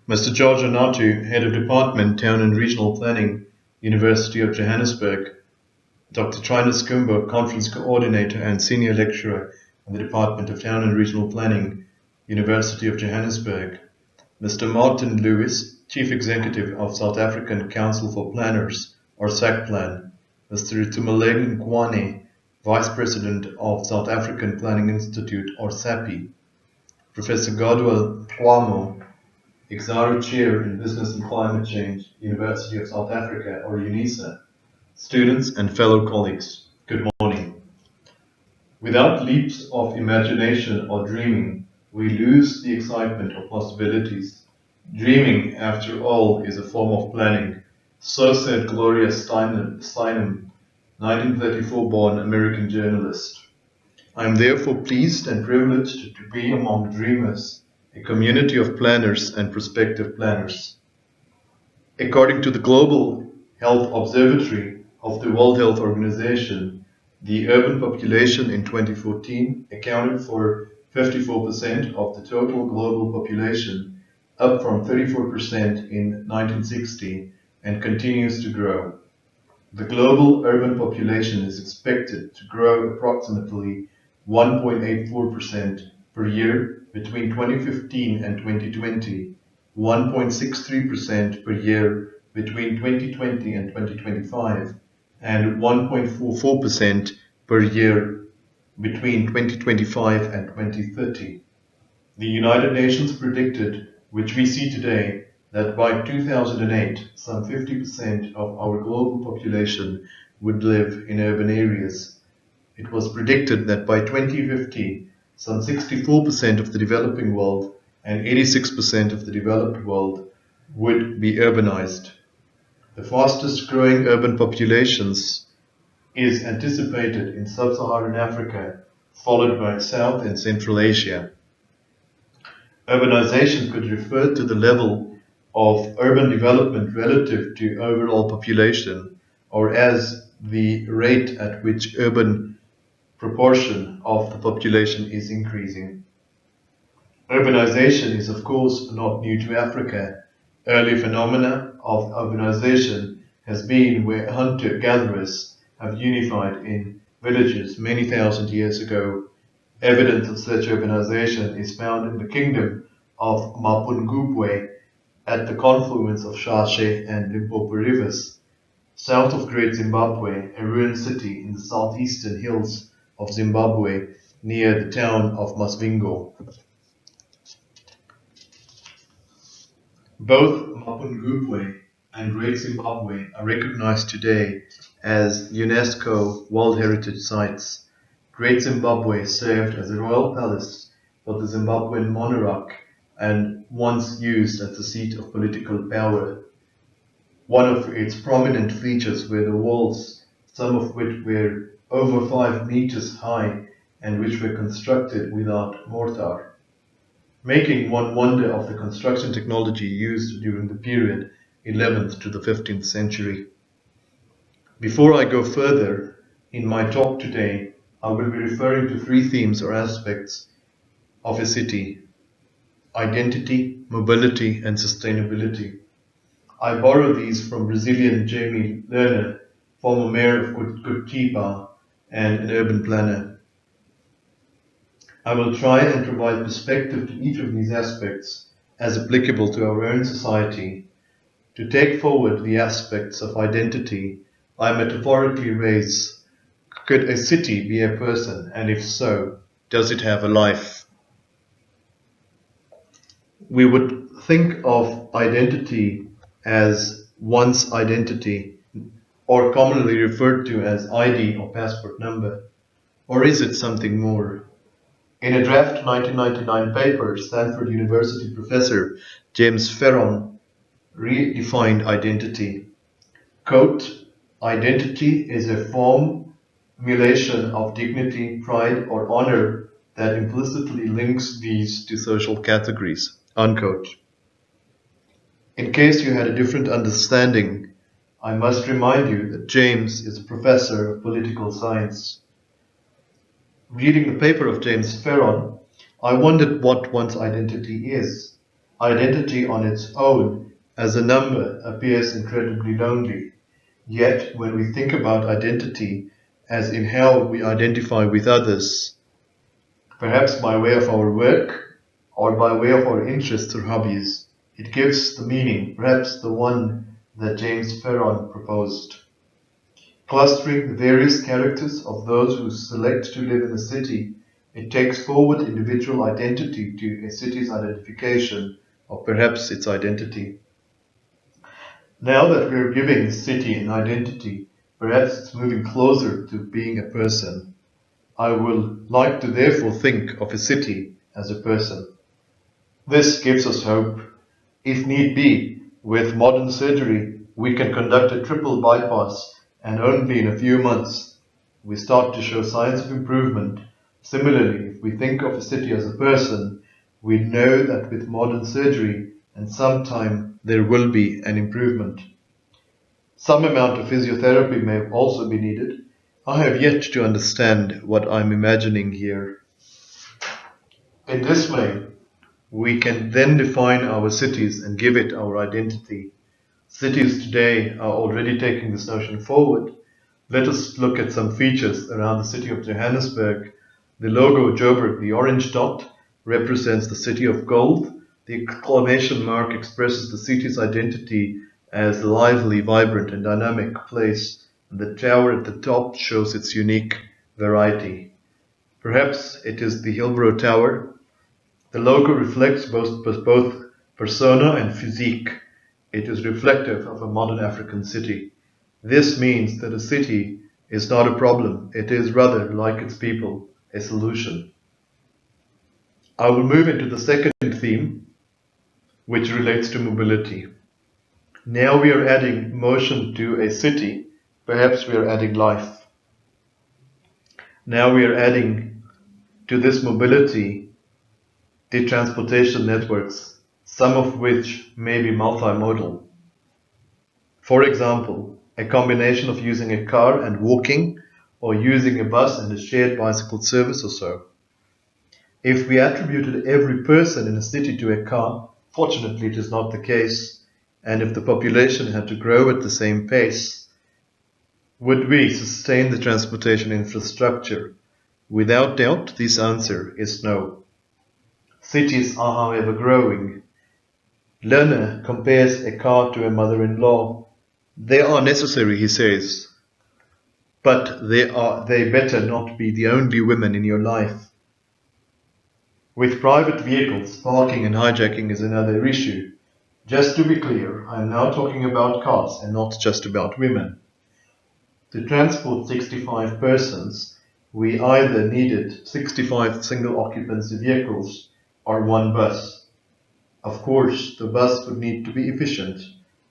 Mr. George Onatu, Head of Department, Town and Regional Planning, University of Johannesburg. Dr. Trinus Kumbo, Conference Coordinator and Senior Lecturer in the Department of Town and Regional Planning, University of Johannesburg. Mr. Martin Lewis, Chief Executive of South African Council for Planners, or SACPlan. Mr. Itumeleng Nkwane, Vice President of South African Planning Institute, or SAPI. Professor Godwell Kwamo, Exaro Chair in Business and Climate Change, University of South Africa, or UNISA. Students and fellow colleagues, good morning. Without leaps of imagination or dreaming, we lose the excitement of possibilities. Dreaming, after all, is a form of planning. So said Gloria Steinem, 1934 born American journalist. I am therefore pleased and privileged to be among dreamers, a community of planners and prospective planners. According to the Global Health Observatory of the World Health Organization, the urban population in 2014 accounted for 54% of the total global population, up from 34% in 1960, and continues to grow. The global urban population is expected to grow approximately 1.84% per year between 2015 and 2020, 1.63% per year between 2020 and 2025, and 1.44% per year between 2025 and 2030. The United Nations predicted, which we see today, that by 2008, some 50% of our global population would live in urban areas. It was predicted that by 2050, some 64% of the developing world and 86% of the developed world would be urbanized. The fastest growing urban populations is anticipated in sub-Saharan Africa, followed by South and Central Asia. Urbanization could refer to the level of urban development relative to overall population, or as the rate at which urban proportion of the population is increasing. Urbanization is of course not new to Africa. Early phenomena of urbanization has been where hunter-gatherers have unified in villages many thousand years ago. Evidence of such urbanization is found in the kingdom of Mapungubwe at the confluence of Shashe and Limpopo rivers, south of Great Zimbabwe, a ruined city in the southeastern hills of Zimbabwe near the town of Masvingo. Both Mapungubwe and Great Zimbabwe are recognized today as UNESCO World Heritage Sites. Great Zimbabwe served as a royal palace for the Zimbabwean monarch and once used as the seat of political power. One of its prominent features were the walls, some of which were over 5 meters high and which were constructed without mortar, making one wonder of the construction technology used during the period 11th to the 15th century. Before I go further, in my talk today, I will be referring to 3 themes or aspects of a city: identity, mobility, and sustainability. I borrow these from Brazilian Jamie Lerner, former mayor of Curitiba and an urban planner. I will try and provide perspective to each of these aspects as applicable to our own society. To take forward the aspects of identity, I metaphorically raise, could a city be a person, and if so, does it have a life? We would think of identity as one's identity, or commonly referred to as ID or passport number. Or is it something more? In a draft 1999 paper, Stanford University professor James Ferron redefined identity. Quote, "Identity is a formulation of dignity, pride, or honor that implicitly links these to social categories." Unquote. In case you had a different understanding, I must remind you that James is a professor of political science. Reading the paper of James Ferron, I wondered what one's identity is. Identity on its own as a number appears incredibly lonely. Yet, when we think about identity as in how we identify with others, perhaps by way of our work or by way of our interests or hobbies, it gives the meaning, perhaps the one that James Ferron proposed. Clustering the various characters of those who select to live in a city, it takes forward individual identity to a city's identification, or perhaps its identity. Now that we're giving the city an identity, perhaps it's moving closer to being a person. I will like to therefore think of a city as a person. This gives us hope. If need be, with modern surgery, we can conduct a triple bypass and only in a few months we start to show signs of improvement. Similarly, if we think of a city as a person, we know that with modern surgery and sometime there will be an improvement. Some amount of physiotherapy may also be needed. I have yet to understand what I'm imagining here. In this way, we can then define our cities and give it our identity. Cities today are already taking this notion forward. Let us look at some features around the city of Johannesburg. The logo Joburg, the orange dot, represents the city of gold. The exclamation mark expresses the city's identity as a lively, vibrant and dynamic place. And the tower at the top shows its unique variety. Perhaps it is the Hillbrow Tower. The logo reflects both persona and physique. It is reflective of a modern African city. This means that a city is not a problem. It is rather, like its people, a solution. I will move into the second theme, which relates to mobility. Now we are adding motion to a city. Perhaps we are adding life. Now we are adding to this mobility the transportation networks, some of which may be multimodal. For example, a combination of using a car and walking, or using a bus and a shared bicycle service or so. If we attributed every person in a city to a car, fortunately it is not the case, and if the population had to grow at the same pace, would we sustain the transportation infrastructure? Without doubt, this answer is no. Cities are, however, growing. Lerner compares a car to a mother-in-law. They are necessary, he says, but they better not be the only women in your life. With private vehicles, parking and hijacking is another issue. Just to be clear, I am now talking about cars and not just about women. To transport 65 persons, we either needed 65 single occupancy vehicles or one bus. Of course, the bus would need to be efficient.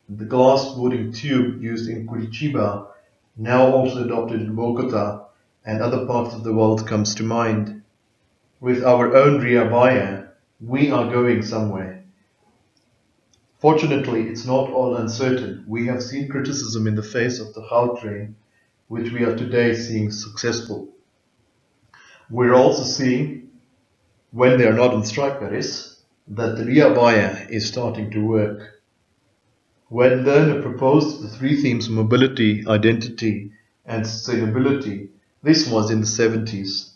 The glass wooden tube used in Curitiba, now also adopted in Bogota and other parts of the world, comes to mind. With our own Ria Baya, we are going somewhere. Fortunately, it's not all uncertain. We have seen criticism in the face of the Gautrain, which we are today seeing successful. We're also seeing, when they are not on strike that is, that the Ria Baya is starting to work. When Lerner proposed the three themes mobility, identity and sustainability, this was in the 70s.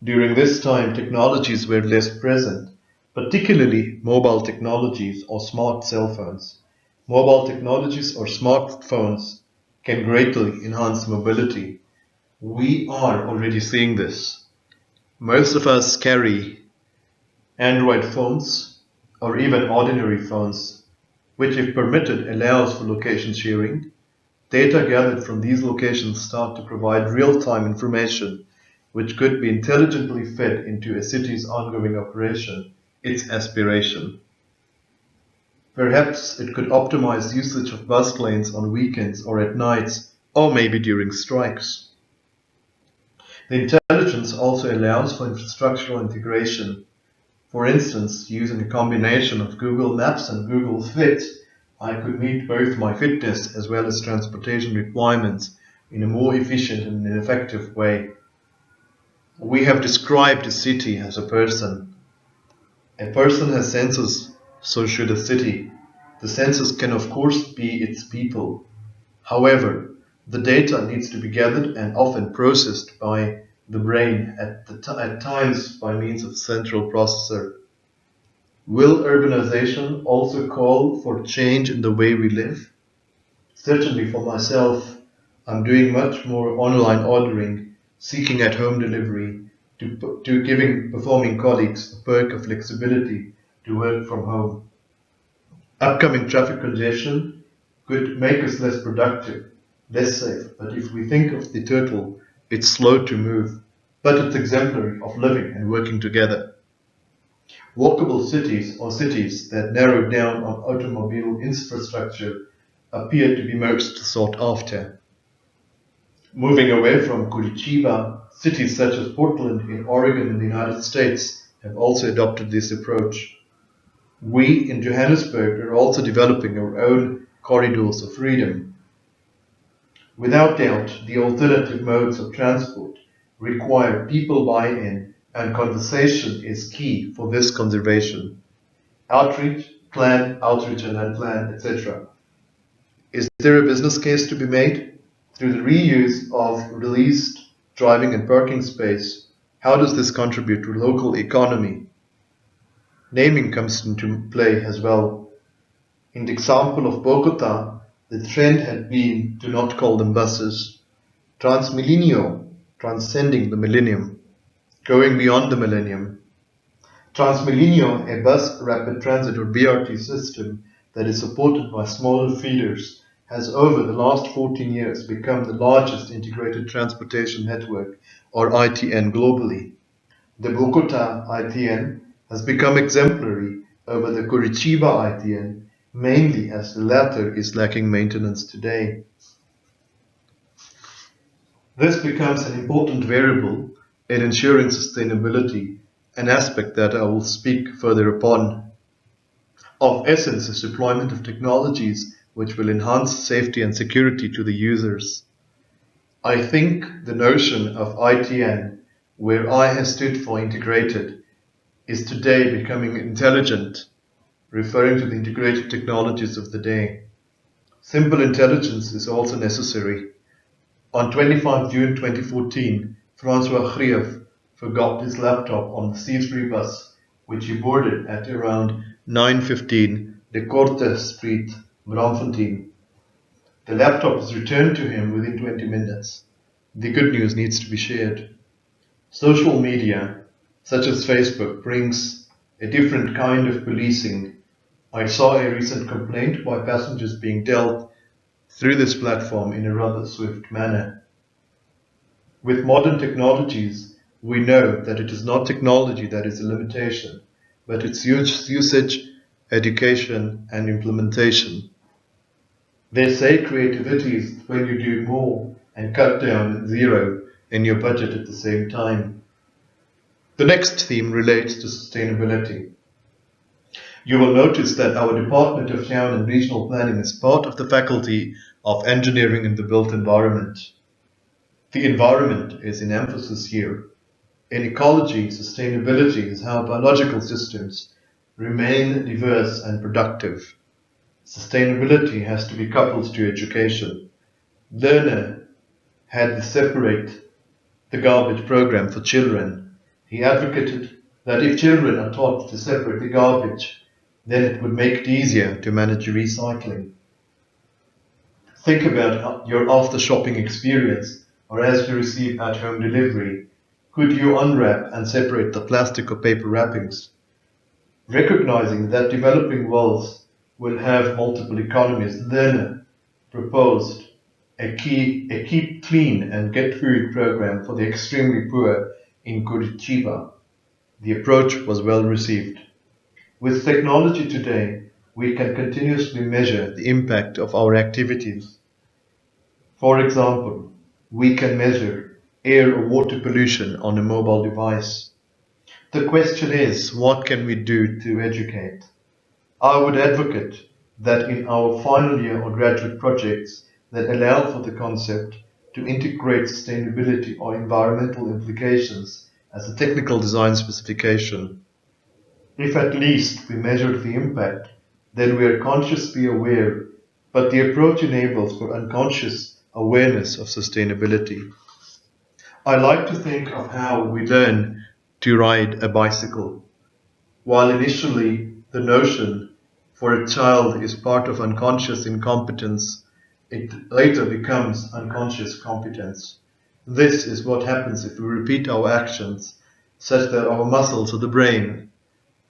During this time, technologies were less present, particularly mobile technologies or smart cell phones. Mobile technologies or smartphones can greatly enhance mobility. We are already seeing this. Most of us carry Android phones or even ordinary phones, which if permitted allows for location sharing. Data gathered from these locations start to provide real-time information which could be intelligently fed into a city's ongoing operation, its aspiration. Perhaps it could optimize usage of bus lanes on weekends or at nights, or maybe during strikes. The intelligence also allows for infrastructural integration. For instance, using a combination of Google Maps and Google Fit, I could meet both my fitness as well as transportation requirements in a more efficient and effective way. We have described a city as a person. A person has senses So should a city. The census can of course be its people. However, the data needs to be gathered and often processed by the brain, at times by means of central processor. Will urbanization also call for change in the way we live? Certainly for myself, I'm doing much more online ordering, seeking at-home delivery, to giving performing colleagues the perk of flexibility to work from home. Upcoming traffic congestion could make us less productive, less safe, but if we think of the turtle, it's slow to move, but it's exemplary of living and working together. Walkable cities or cities that narrow down on automobile infrastructure appear to be most sought after. Moving away from Curitiba, cities such as Portland in Oregon in the United States have also adopted this approach. We in Johannesburg are also developing our own corridors of freedom. Without doubt, the alternative modes of transport require people buy-in, and conversation is key for this conservation. Outreach, outreach and then plan, etc. Is there a business case to be made? Through the reuse of released driving and parking space, how does this contribute to local economy? Naming comes into play as well. In the example of Bogota, the trend had been to not call them buses. Transmilenio, transcending the millennium, going beyond the millennium. Transmilenio, a bus rapid transit or BRT system that is supported by smaller feeders, has over the last 14 years become the largest integrated transportation network, or ITN, globally. The Bogota ITN has become exemplary over the Curitiba ITN, mainly as the latter is lacking maintenance today. This becomes an important variable in ensuring sustainability, an aspect that I will speak further upon. Of essence is deployment of technologies which will enhance safety and security to the users. I think the notion of ITN, where I has stood for integrated, is today becoming intelligent, referring to the integrated technologies of the day. Simple intelligence is also necessary. On 25 June 2014, Francois Grief forgot his laptop on the C3 bus, which he boarded at around 9:15 De Korte Street, Braamfontein. The laptop was returned to him within 20 minutes. The good news needs to be shared. Social media, such as Facebook, brings a different kind of policing. I saw a recent complaint by passengers being dealt through this platform in a rather swift manner. With modern technologies, we know that it is not technology that is a limitation, but its usage, education, and implementation. They say creativity is when you do more and cut down zero in your budget at the same time. The next theme relates to sustainability. You will notice that our Department of Town and Regional Planning is part of the Faculty of Engineering in the Built Environment. The environment is in emphasis here. In ecology, sustainability is how biological systems remain diverse and productive. Sustainability has to be coupled to education. Lerner had the Separate the Garbage program for children. He advocated that if children are taught to separate the garbage, then it would make it easier to manage recycling. Think about your after-shopping experience, or as you receive at-home delivery. Could you unwrap and separate the plastic or paper wrappings? Recognizing that developing worlds will have multiple economies, Lerner proposed a Keep Clean and Get Food program for the extremely poor in Curitiba. The approach was well received. With technology today, we can continuously measure the impact of our activities. For example, we can measure air or water pollution on a mobile device. The question is, what can we do to educate? I would advocate that in our final year or graduate projects that allow for the concept to integrate sustainability or environmental implications as a technical design specification. If at least we measured the impact, then we are consciously aware, but the approach enables for unconscious awareness of sustainability. I like to think of how we learn to ride a bicycle. While initially the notion for a child is part of unconscious incompetence, it later becomes unconscious competence. This is what happens if we repeat our actions such that our muscles or the brain,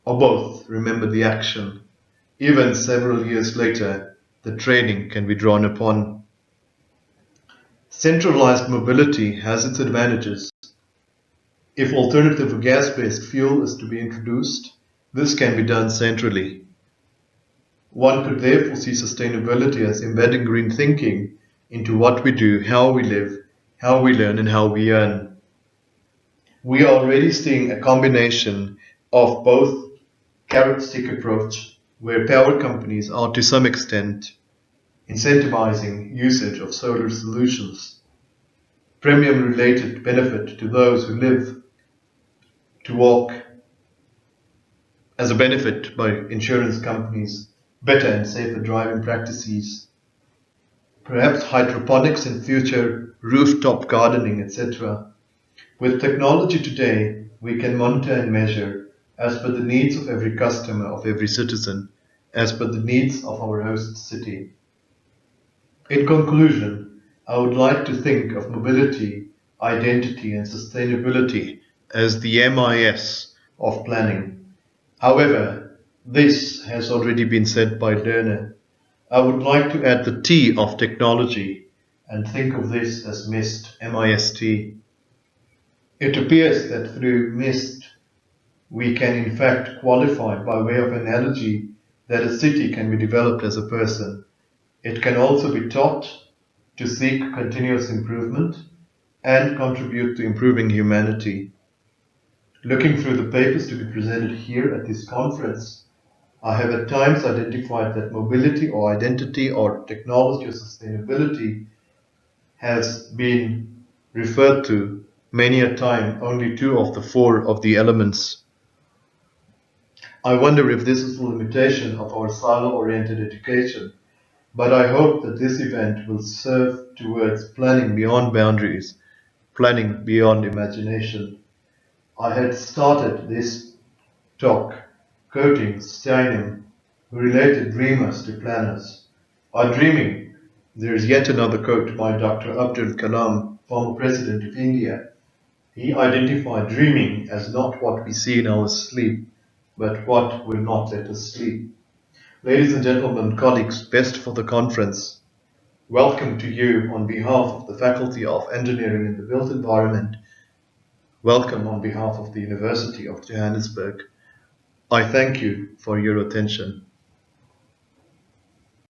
or both, remember the action. Even several years later, the training can be drawn upon. Centralized mobility has its advantages. If alternative gas-based fuel is to be introduced, this can be done centrally. One could therefore see sustainability as embedding green thinking into what we do, how we live, how we learn, and how we earn. We are already seeing a combination of both carrot stick approach, where power companies are to some extent incentivizing usage of solar solutions, premium related benefit to those who live to walk as a benefit by insurance companies, better and safer driving practices, perhaps hydroponics in future, rooftop gardening, etc. With technology today, we can monitor and measure as per the needs of every customer, of every citizen, as per the needs of our host city. In conclusion, I would like to think of mobility, identity, and sustainability as the MIS of planning. However, this has already been said by Lerner. I would like to add the T of technology and think of this as MIST, M-I-S-T. It appears that through MIST we can in fact qualify by way of analogy that a city can be developed as a person. It can also be taught to seek continuous improvement and contribute to improving humanity. Looking through the papers to be presented here at this conference, I have at times identified that mobility or identity or technology or sustainability has been referred to many a time only two of the four of the elements. I wonder if this is a limitation of our silo-oriented education, but I hope that this event will serve towards planning beyond boundaries, planning beyond imagination. I had started this talk quoting Steinem, who related dreamers to planners. Are dreaming? There is yet another quote by Dr. Abdul Kalam, former President of India. He identified dreaming as not what we see in our sleep, but what will not let us sleep. Ladies and gentlemen, colleagues, best for the conference. Welcome to you on behalf of the Faculty of Engineering in the Built Environment. Welcome on behalf of the University of Johannesburg. I thank you for your attention.